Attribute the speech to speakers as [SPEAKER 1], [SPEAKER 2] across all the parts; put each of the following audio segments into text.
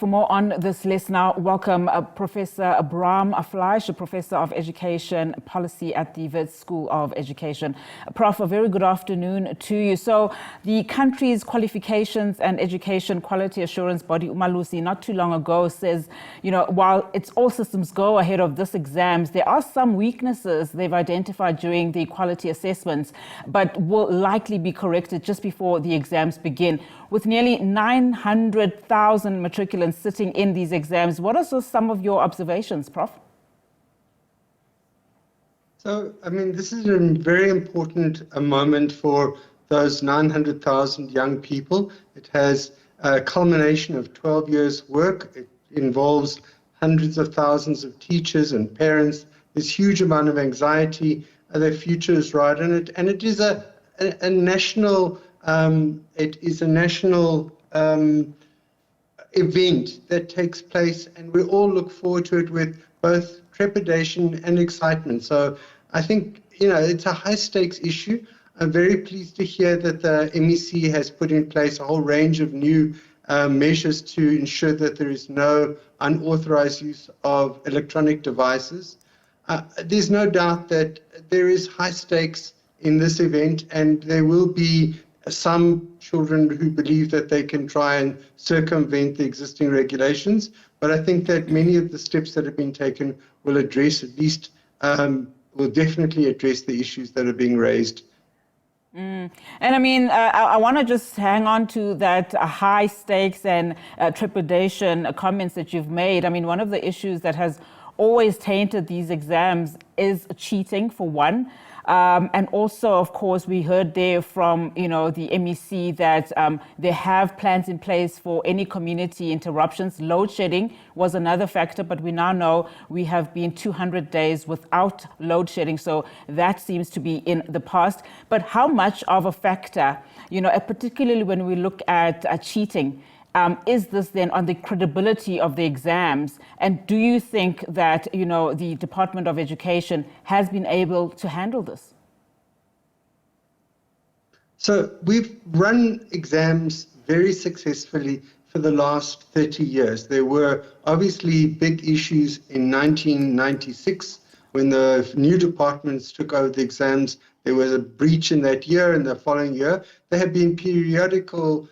[SPEAKER 1] for more on this, let's now welcome Professor Brahm Fleisch, a Professor of Education Policy at the Wits School of Education. Prof, a very good afternoon to you. So the country's qualifications and education quality assurance body, Umalusi, not too long ago says, while it's all systems go ahead of this exams, there are some weaknesses they've identified during the quality assessments, but will likely be corrected just before the exams begin. With nearly 900,000 matriculants sitting in these exams, what are some of your observations, Prof?
[SPEAKER 2] So, this is a very important moment for those 900,000 young people. It has a culmination of 12 years' work. It involves hundreds of thousands of teachers and parents. There's huge amount of anxiety. Their future is right in it, and it is a national. It is a national event that takes place, and we all look forward to it with both trepidation and excitement. So I think, it's a high-stakes issue. I'm very pleased to hear that the NSC has put in place a whole range of new measures to ensure that there is no unauthorized use of electronic devices. There's no doubt that there is high stakes in this event, and there will be some children who believe that they can try and circumvent the existing regulations. But I think that many of the steps that have been taken will address, at least, will definitely address the issues that are being raised.
[SPEAKER 1] And I want to just hang on to that high stakes and trepidation comments that you've made. One of the issues that has always tainted these exams is cheating, for one. And also, of course, we heard there from, the MEC that they have plans in place for any community interruptions. Load shedding was another factor, but we now know we have been 200 days without load shedding. So that seems to be in the past. But how much of a factor, particularly when we look at cheating, is this then on the credibility of the exams? And do you think that, the Department of Education has been able to handle this?
[SPEAKER 2] So we've run exams very successfully for the last 30 years. There were obviously big issues in 1996 when the new departments took over the exams. There was a breach in that year and the following year. There have been periodical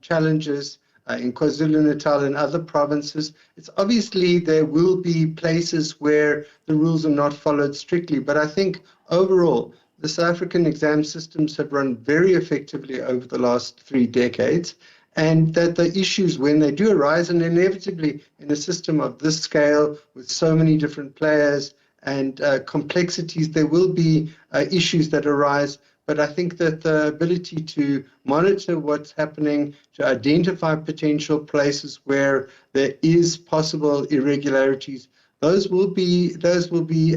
[SPEAKER 2] challenges in KwaZulu-Natal and other provinces. It's obviously there will be places where the rules are not followed strictly, but I think overall the South African exam systems have run very effectively over the last 3 decades, and that the issues, when they do arise, and inevitably in a system of this scale with so many different players and complexities, there will be issues that arise. But I think that the ability to monitor what's happening, to identify potential places where there is possible irregularities, those will be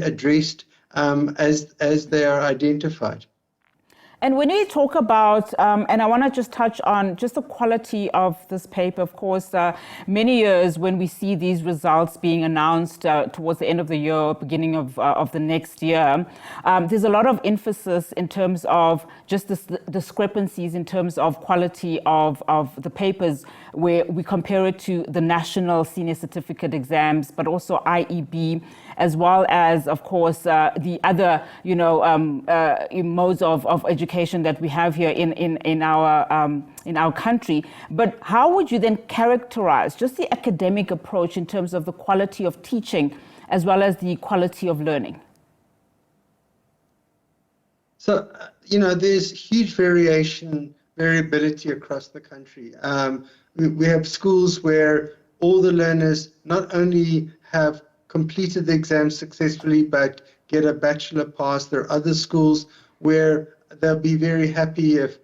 [SPEAKER 2] addressed as they are identified.
[SPEAKER 1] And when we talk about, and I want to just touch on just the quality of this paper, of course, many years when we see these results being announced towards the end of the year, beginning of the next year, there's a lot of emphasis in terms of just the discrepancies in terms of quality of the papers, where we compare it to the national senior certificate exams, but also IEB, as well as, of course, the other, modes of education that we have here in our country. But how would you then characterize just the academic approach in terms of the quality of teaching as well as the quality of learning?
[SPEAKER 2] So, there's huge variability across the country. We have schools where all the learners not only have completed the exam successfully, but get a bachelor pass. There are other schools where they'll be very happy if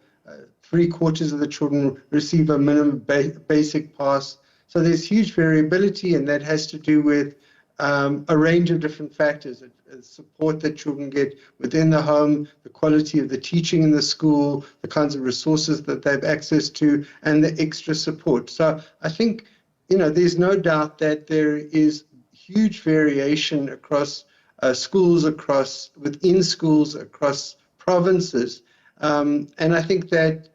[SPEAKER 2] 3/4 of the children receive a minimum basic pass. So there's huge variability, and that has to do with a range of different factors: support that children get within the home, the quality of the teaching in the school, the kinds of resources that they have access to, and the extra support. So I think, there's no doubt that there is huge variation across schools, within schools, across provinces. And I think that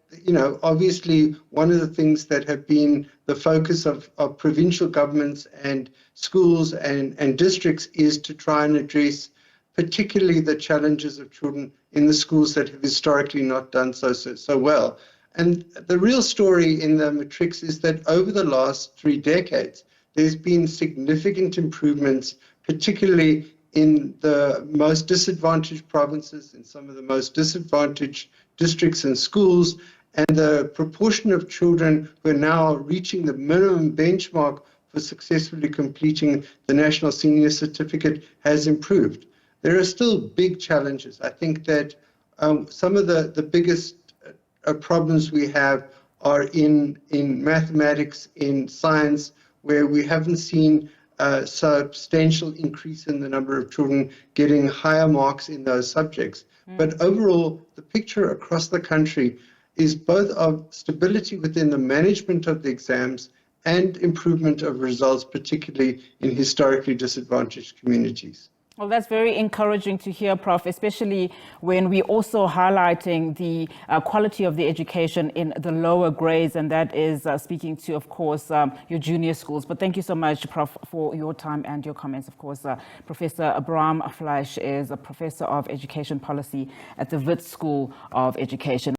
[SPEAKER 2] obviously one of the things that have been the focus of provincial governments and schools and districts is to try and address particularly the challenges of children in the schools that have historically not done so well. And the real story in the matrics is that over the last 3 decades, there's been significant improvements, particularly in the most disadvantaged provinces, in some of the most disadvantaged districts and schools, and the proportion of children who are now reaching the minimum benchmark for successfully completing the National Senior Certificate has improved. There are still big challenges. I think that some of the biggest problems we have are in mathematics, in science, where we haven't seen a substantial increase in the number of children getting higher marks in those subjects. But overall, the picture across the country is both of stability within the management of the exams and improvement of results, particularly in historically disadvantaged communities.
[SPEAKER 1] Well, that's very encouraging to hear, Prof, especially when we're also highlighting the quality of the education in the lower grades, and that is speaking to, of course, your junior schools. But thank you so much, Prof, for your time and your comments. Of course, Professor Brahm Fleisch is a Professor of Education Policy at the Wits School of Education.